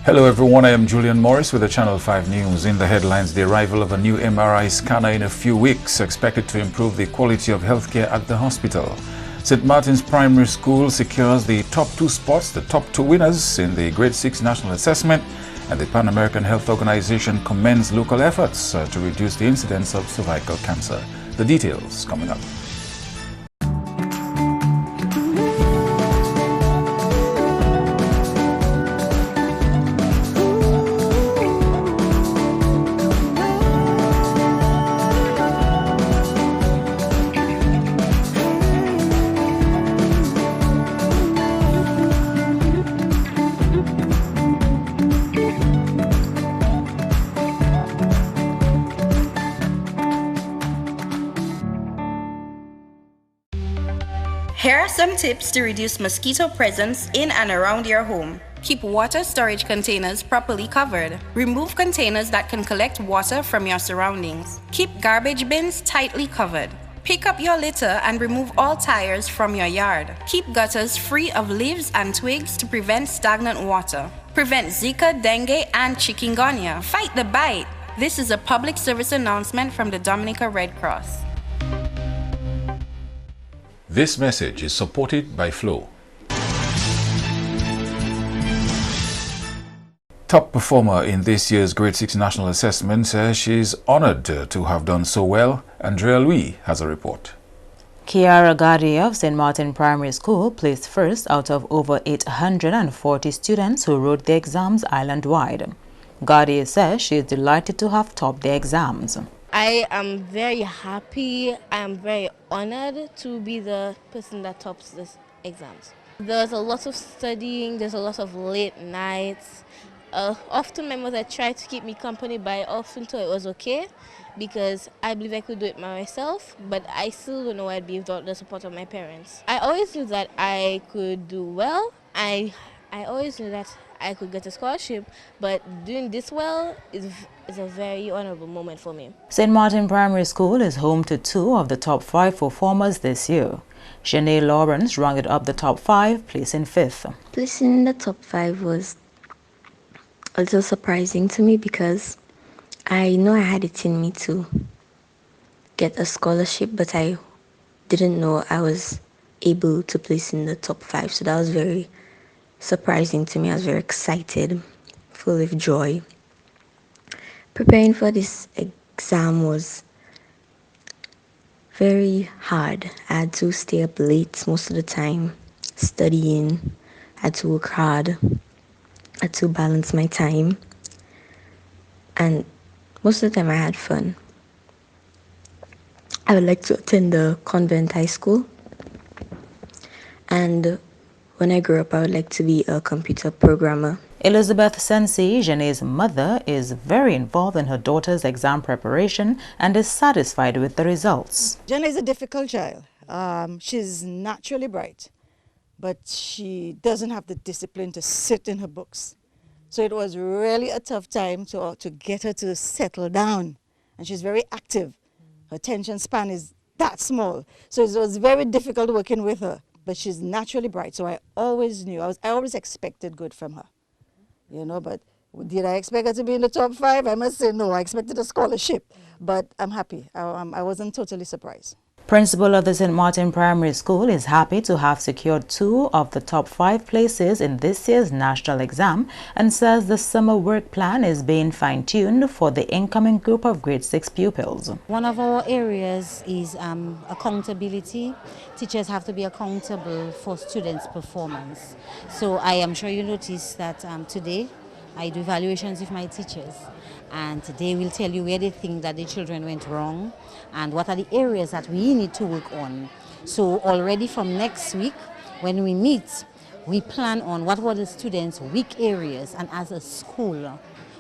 Hello everyone, I am Julian Morris with the Channel 5 News. In the headlines, the arrival of a new MRI scanner in a few weeks expected to improve the quality of healthcare at the hospital. St. Martin's Primary School secures the top 2 spots, the top 2 winners in the Grade 6 National Assessment, and the Pan American Health Organization commends local efforts to reduce the incidence of cervical cancer. The details coming up. Here are some tips to reduce mosquito presence in and around your home. Keep water storage containers properly covered. Remove containers that can collect water from your surroundings. Keep garbage bins tightly covered. Pick up your litter and remove all tires from your yard. Keep gutters free of leaves and twigs to prevent stagnant water. Prevent Zika, dengue, and chikungunya. Fight the bite. This is a public service announcement from the Dominica Red Cross. This message is supported by Flow. Top performer in this year's Grade 6 National Assessment says she's honored to have done so well. Andrea Louis has a report. Kiara Gadi of St. Martin Primary School placed first out of over 840 students who wrote the exams island-wide. Gadi says she is delighted to have topped the exams. I am very happy. I am very honored to be the person that tops this exams. There's a lot of studying, there's a lot of late nights. Often my mother tried to keep me company, but I often thought it was okay because I believe I could do it myself, but I still don't know I'd be without the support of my parents. I always knew that I could do well. I always knew that I could get a scholarship, but doing this well is a very honorable moment for me. St. Martin Primary School is home to 2 of the top 5 performers this year. Shanae Lawrence rounded up the top 5, placing 5th. Placing in the top 5 was a little surprising to me because I know I had it in me to get a scholarship, but I didn't know I was able to place in the top 5, so that was very surprising to me. I was very excited, full of joy. Preparing for this exam was very hard. I had to stay up late most of the time, studying. I had to work hard. I had to balance my time. And most of the time I had fun. I would like to attend the convent high school. And when I grow up, I would like to be a computer programmer. Elizabeth Sensi, Jane's mother, is very involved in her daughter's exam preparation and is satisfied with the results. Jane is a difficult child. She's naturally bright, but she doesn't have the discipline to sit in her books. So it was really a tough time to get her to settle down. And she's very active. Her attention span is that small. So it was very difficult working with her. But she's naturally bright, so I always knew, I always expected good from her. You know, but did I expect her to be in the top 5? I must say no, I expected a scholarship. But I'm happy. I wasn't totally surprised. Principal of the St. Martin Primary School is happy to have secured 2 of the top 5 places in this year's national exam and says the summer work plan is being fine-tuned for the incoming group of grade 6 pupils. One of our areas is accountability. Teachers have to be accountable for students' performance. So I am sure you noticed that today I do evaluations with my teachers, and they will tell you where they think that the children went wrong and what are the areas that we need to work on. So already from next week, when we meet, we plan on what were the students' weak areas, and as a school,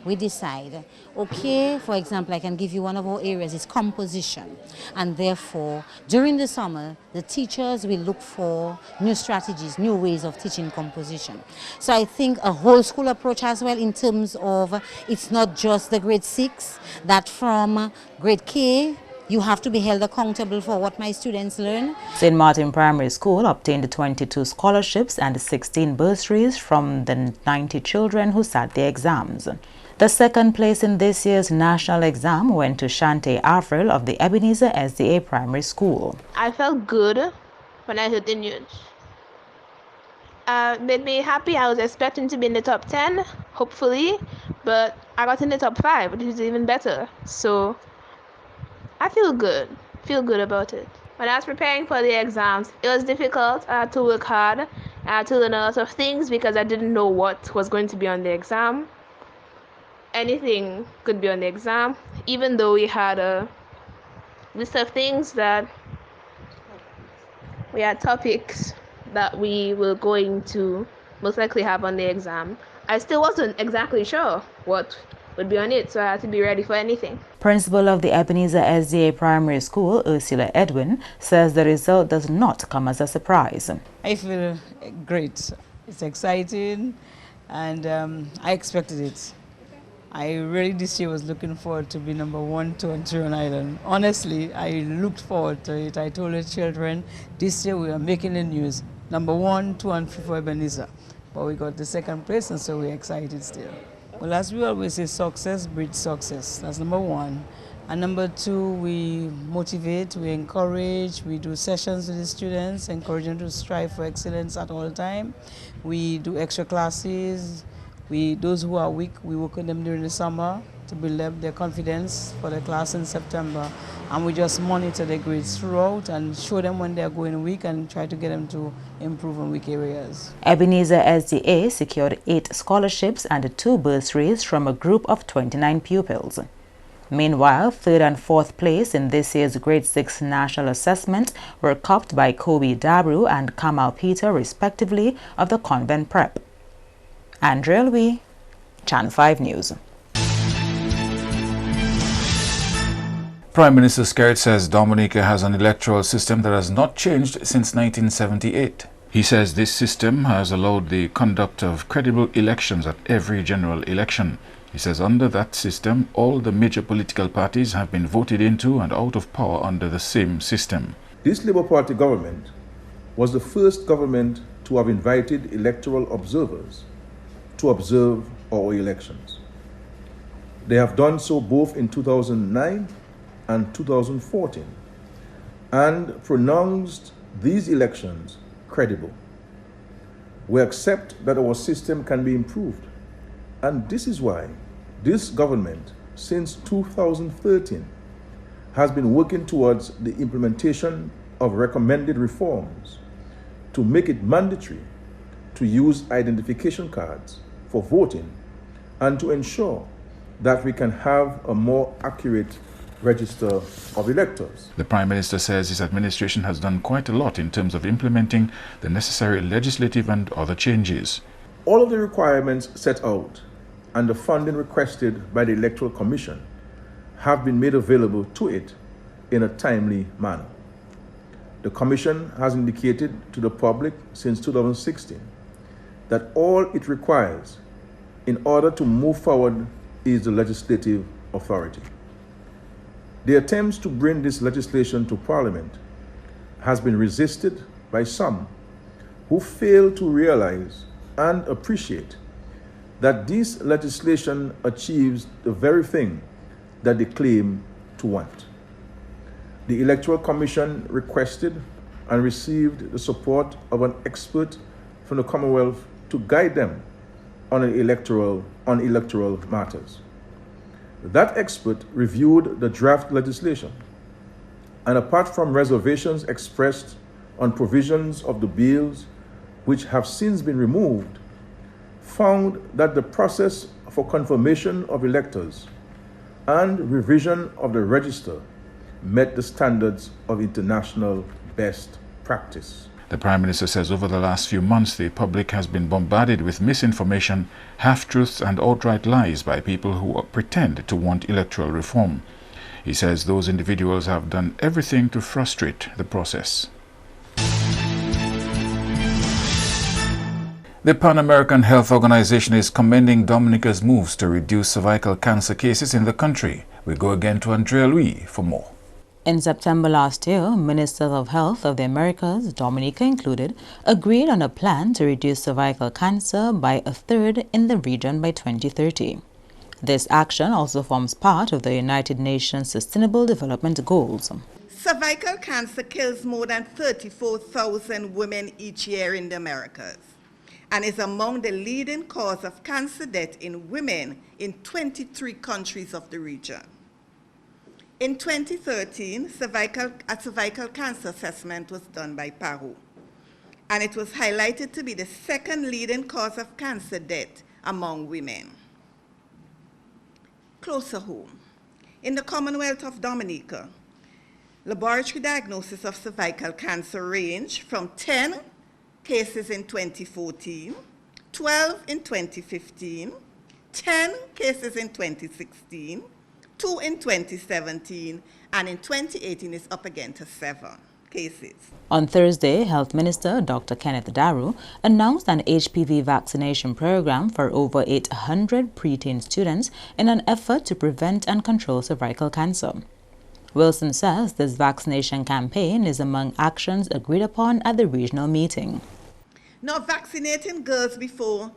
we decide, okay, for example, I can give you one of our areas is composition. And therefore, during the summer, the teachers will look for new strategies, new ways of teaching composition. So I think a whole school approach as well in terms of it's not just the grade 6, that from grade K You have to be held accountable for what my students learn. St. Martin Primary School obtained 22 scholarships and 16 bursaries from the 90 children who sat the exams. The second place in this year's national exam went to Shante Avril of the Ebenezer SDA Primary School. I felt good when I heard the news. Made me happy. I was expecting to be in the top 10, hopefully, but I got in the top 5, which is even better. So I feel good about it. When I was preparing for the exams, it was difficult. I had to work hard. I had to learn a lot of things because I didn't know what was going to be on the exam. Anything could be on the exam, even though we had a list of things that we had topics that we were going to most likely have on the exam. I still wasn't exactly sure what would be on it, so I had to be ready for anything. Principal of the Ebenezer SDA Primary School, Ursula Edwin, says the result does not come as a surprise. I feel great. It's exciting, and I expected it. I really this year was looking forward to be number 1, 2, and 3 on Island. Honestly, I looked forward to it. I told the children this year we are making the news. Number 1, 2, and 3 for Ebenezer. But we got the second place, and so we're excited still. Well, as we always say, success breeds success. That's number 1. And number 2, we motivate, we encourage, we do sessions with the students, encourage them to strive for excellence at all time. We do extra classes. Those who are weak, we work with them during the summer to build up their confidence for the class in September. And we just monitor their grades throughout and show them when they're going weak and try to get them to improve on weak areas. Ebenezer SDA secured 8 scholarships and 2 bursaries from a group of 29 pupils. Meanwhile, 3rd and 4th place in this year's Grade 6 National Assessment were copped by Kobe Dabru and Kamal Peter, respectively, of the Convent Prep. Andrea Louis, Channel 5 News. Prime Minister Skerrit says Dominica has an electoral system that has not changed since 1978. He says this system has allowed the conduct of credible elections at every general election. He says under that system, all the major political parties have been voted into and out of power under the same system. This Labour Party government was the first government to have invited electoral observers to observe our elections. They have done so both in 2009 and 2014 and pronounced these elections credible. We accept that our system can be improved, and this is why this government, since 2013, has been working towards the implementation of recommended reforms to make it mandatory to use identification cards for voting and to ensure that we can have a more accurate register of electors. The Prime Minister says his administration has done quite a lot in terms of implementing the necessary legislative and other changes. All of the requirements set out and the funding requested by the Electoral Commission have been made available to it in a timely manner. The Commission has indicated to the public since 2016 that all it requires in order to move forward is the legislative authority. The attempts to bring this legislation to Parliament has been resisted by some who fail to realize and appreciate that this legislation achieves the very thing that they claim to want. The Electoral Commission requested and received the support of an expert from the Commonwealth to guide them on electoral matters. That expert reviewed the draft legislation, and apart from reservations expressed on provisions of the bills which have since been removed, found that the process for confirmation of electors and revision of the register met the standards of international best practice. The Prime Minister says over the last few months the public has been bombarded with misinformation, half-truths and outright lies by people who pretend to want electoral reform. He says those individuals have done everything to frustrate the process. The Pan American Health Organization is commending Dominica's moves to reduce cervical cancer cases in the country. We go again to Andrea Louis for more. In September last year, Ministers of Health of the Americas, Dominica included, agreed on a plan to reduce cervical cancer by a third in the region by 2030. This action also forms part of the United Nations Sustainable Development Goals. Cervical cancer kills more than 34,000 women each year in the Americas and is among the leading cause of cancer death in women in 23 countries of the region. In 2013, a cervical cancer assessment was done by Peru, and it was highlighted to be the second leading cause of cancer death among women. Closer home, in the Commonwealth of Dominica, laboratory diagnosis of cervical cancer range from 10 cases in 2014, 12 in 2015, 10 cases in 2016, 2 in 2017, and in 2018 is up again to 7 cases. On Thursday, Health Minister Dr. Kenneth Daru announced an HPV vaccination program for over 800 preteen students in an effort to prevent and control cervical cancer. Wilson says this vaccination campaign is among actions agreed upon at the regional meeting. Now, vaccinating girls before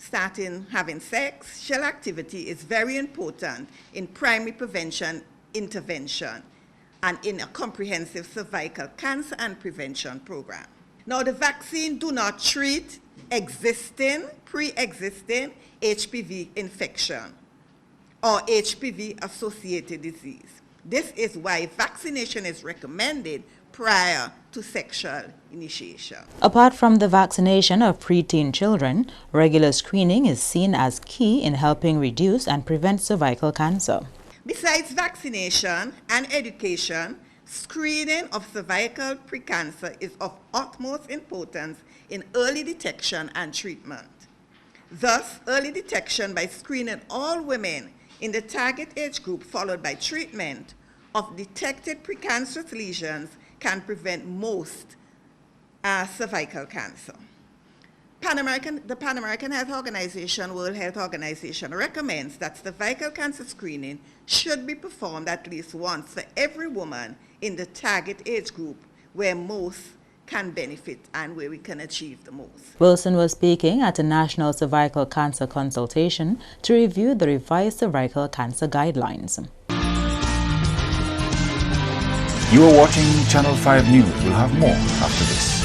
starting having sexual activity is very important in primary prevention intervention and in a comprehensive cervical cancer and prevention program. Now, the vaccine do not treat pre-existing HPV infection or HPV-associated disease. This is why vaccination is recommended prior to sexual initiation. Apart from the vaccination of preteen children, regular screening is seen as key in helping reduce and prevent cervical cancer. Besides vaccination and education, screening of cervical precancer is of utmost importance in early detection and treatment. Thus, early detection by screening all women in the target age group followed by treatment of detected precancerous lesions can prevent most cervical cancer. The Pan American Health Organization, World Health Organization, recommends that cervical cancer screening should be performed at least once for every woman in the target age group where most can benefit and where we can achieve the most. Wilson was speaking at a national cervical cancer consultation to review the revised cervical cancer guidelines. You are watching Channel 5 News. We'll have more after this.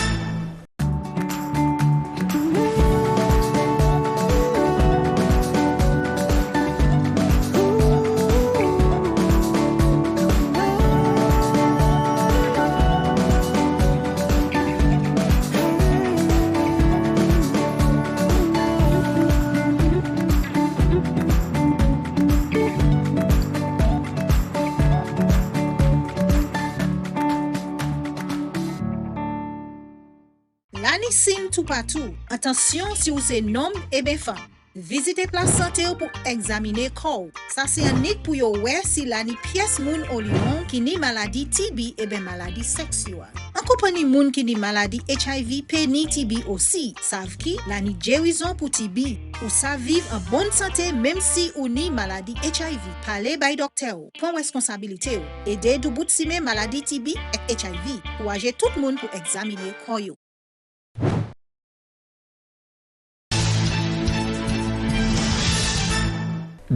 Sim tout partout. Attention si vous êtes homme et bien femme. Visitez place santé pour examiner corps. Ça c'est un nick pour yo ouais si la ni pièce moun au lion qui ni maladie TB et bien maladie sexuelle. En compagnie moun qui ni maladie HIV pe ni TB aussi. Savent qui la ni guérison pour TB. Ou ça vivre en bonne santé même si ou ni maladie HIV. Parlez by docteur. Prends responsabilité. Aidez du bout si maladie TB et HIV. Ou agir tout le monde pour examiner corps yo.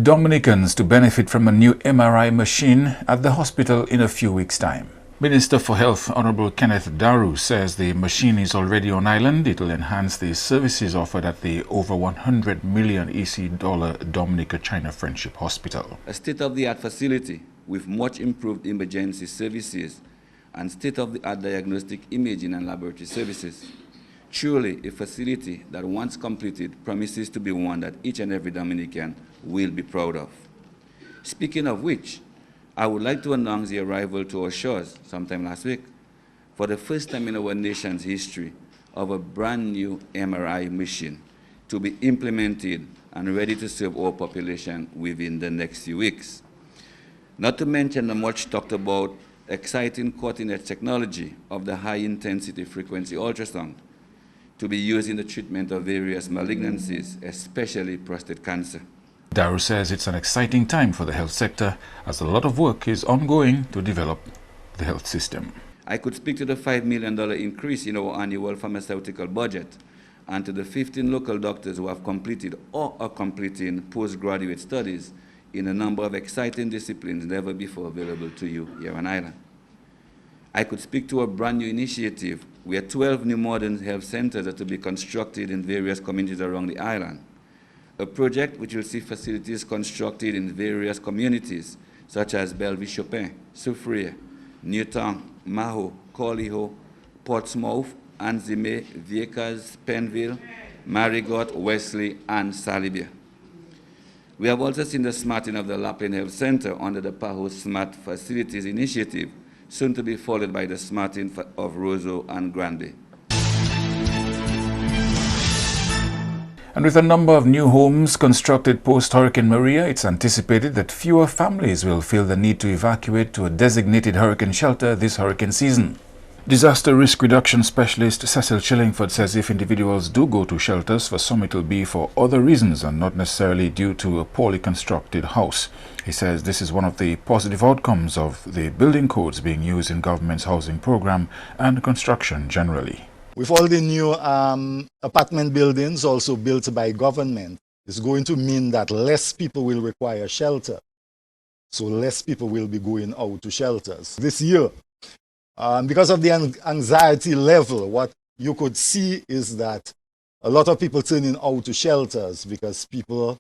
Dominicans to benefit from a new MRI machine at the hospital in a few weeks' time. Minister for Health Honorable Kenneth Daru says the machine is already on island. It will enhance the services offered at the over $100 million EC Dominica-China Friendship Hospital. A state-of-the-art facility with much improved emergency services and state-of-the-art diagnostic imaging and laboratory services. Truly a facility that once completed promises to be one that each and every Dominican will be proud of. Speaking of which, I would like to announce the arrival to our shores sometime last week for the first time in our nation's history of a brand new MRI machine to be implemented and ready to serve our population within the next few weeks. Not to mention the much talked about exciting cutting-edge technology of the high-intensity frequency ultrasound to be used in the treatment of various malignancies, especially prostate cancer. Daru says it's an exciting time for the health sector as a lot of work is ongoing to develop the health system. I could speak to the $5 million increase in our annual pharmaceutical budget and to the 15 local doctors who have completed or are completing postgraduate studies in a number of exciting disciplines never before available to you here on Island. I could speak to a brand new initiative where 12 new modern health centers are to be constructed in various communities around the island. A project which will see facilities constructed in various communities such as Bellevue-Chopin, Soufriere, Newtown, Maho, Corliho, Portsmouth, Anzime, Viecas, Penville, Marigot, Wesley, and Salibia. We have also seen the smarting of the Lapland Health Center under the PAHO Smart Facilities Initiative, soon to be followed by the smarting of Roseau and Grande. And with a number of new homes constructed post-Hurricane Maria, it's anticipated that fewer families will feel the need to evacuate to a designated hurricane shelter this hurricane season. Disaster risk reduction specialist Cecil Chillingford says if individuals do go to shelters, for some it will be for other reasons and not necessarily due to a poorly constructed house. He says this is one of the positive outcomes of the building codes being used in government's housing program and construction generally. With all the new apartment buildings also built by government, it's going to mean that less people will require shelter. So less people will be going out to shelters. This year, because of the anxiety level, what you could see is that a lot of people turning out to shelters because people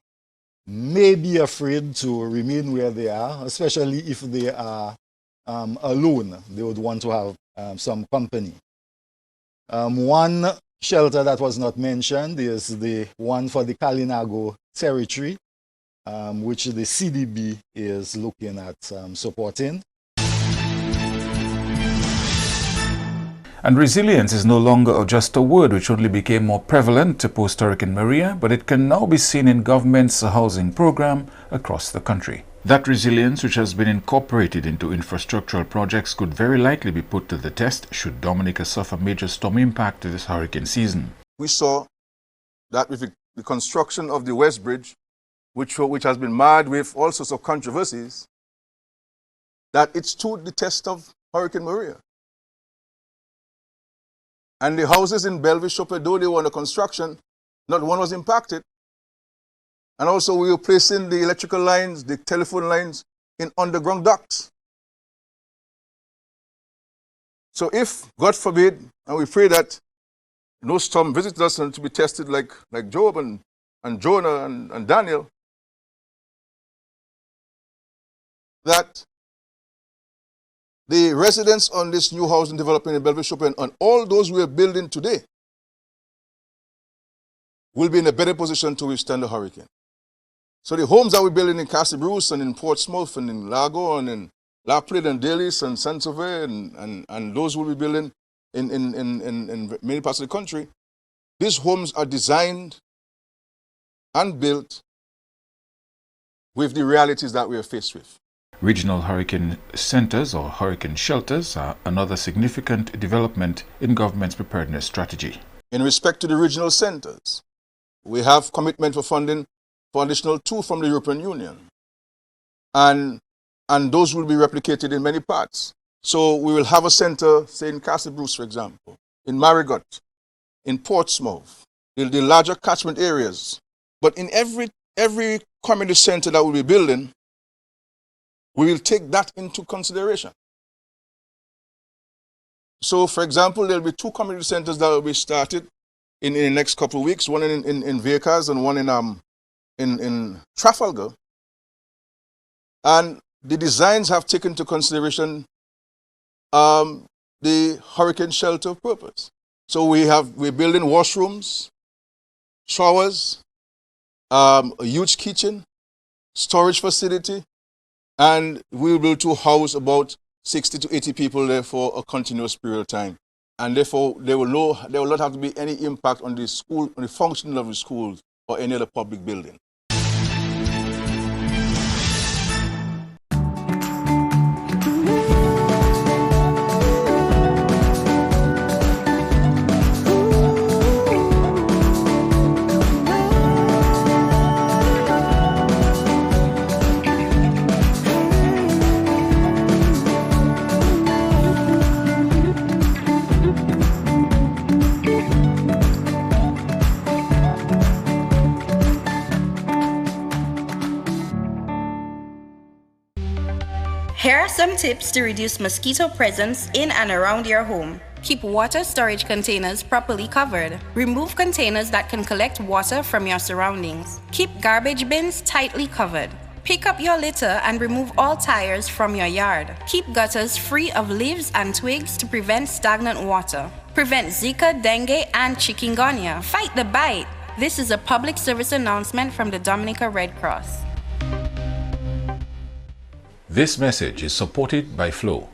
may be afraid to remain where they are, especially if they are alone. They would want to have some company. One shelter that was not mentioned is the one for the Kalinago territory, which the CDB is looking at supporting. And resilience is no longer just a word which only became more prevalent post-Hurricane Maria, but it can now be seen in government's housing program across the country. That resilience, which has been incorporated into infrastructural projects, could very likely be put to the test should Dominica suffer major storm impact this hurricane season. We saw that with the construction of the West Bridge, which has been marred with all sorts of controversies, that it stood the test of Hurricane Maria. And the houses in Bellevue-Chopin, though they were under construction, not one was impacted. And also we were placing the electrical lines, the telephone lines in underground ducts. So if, God forbid, and we pray that no storm visits us and to be tested like Job and Jonah and Daniel, that the residents on this new housing development in Bellevue-Chopin and all those we are building today will be in a better position to withstand the hurricane. So the homes that we're building in Castle Bruce and in Portsmouth and in Largo and in Lapland and Dalis and Saint-Sauveur and those we'll be building in many parts of the country, these homes are designed and built with the realities that we are faced with. Regional hurricane centers or hurricane shelters are another significant development in government's preparedness strategy. In respect to the regional centers, we have commitment for funding for additional 2 from the European Union. And those will be replicated in many parts. So we will have a center, say in Castle Bruce, for example, in Marigot, in Portsmouth, the larger catchment areas. But in every community center that we'll be building, we will take that into consideration. So, for example, there will be 2 community centers that will be started in the next couple of weeks, one in Viecas and one in Trafalgar. And the designs have taken into consideration the hurricane shelter purpose. So we're building washrooms, showers, a huge kitchen, storage facility, and we'll be able to house about 60 to 80 people there for a continuous period of time. And therefore, there will not have to be any impact on the school, on the functioning of the schools or any other public building. Here are some tips to reduce mosquito presence in and around your home. Keep water storage containers properly covered. Remove containers that can collect water from your surroundings. Keep garbage bins tightly covered. Pick up your litter and remove all tires from your yard. Keep gutters free of leaves and twigs to prevent stagnant water. Prevent Zika, dengue, and chikungunya. Fight the bite. This is a public service announcement from the Dominica Red Cross. This message is supported by Flow.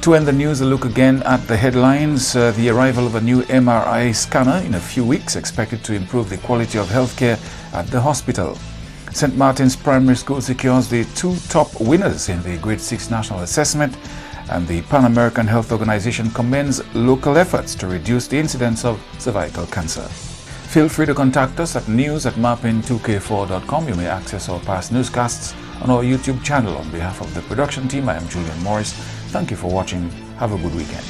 To end the news, a look again at the headlines. The arrival of a new MRI scanner in a few weeks expected to improve the quality of healthcare at the hospital. St. Martin's Primary School secures the 2 top winners in the Grade 6 National Assessment, and the Pan American Health Organization commends local efforts to reduce the incidence of cervical cancer. Feel free to contact us at news@marpin2k4.com. You may access our past newscasts on our YouTube channel. On behalf of the production team, I am Julian Morris. Thank you for watching. Have a good weekend.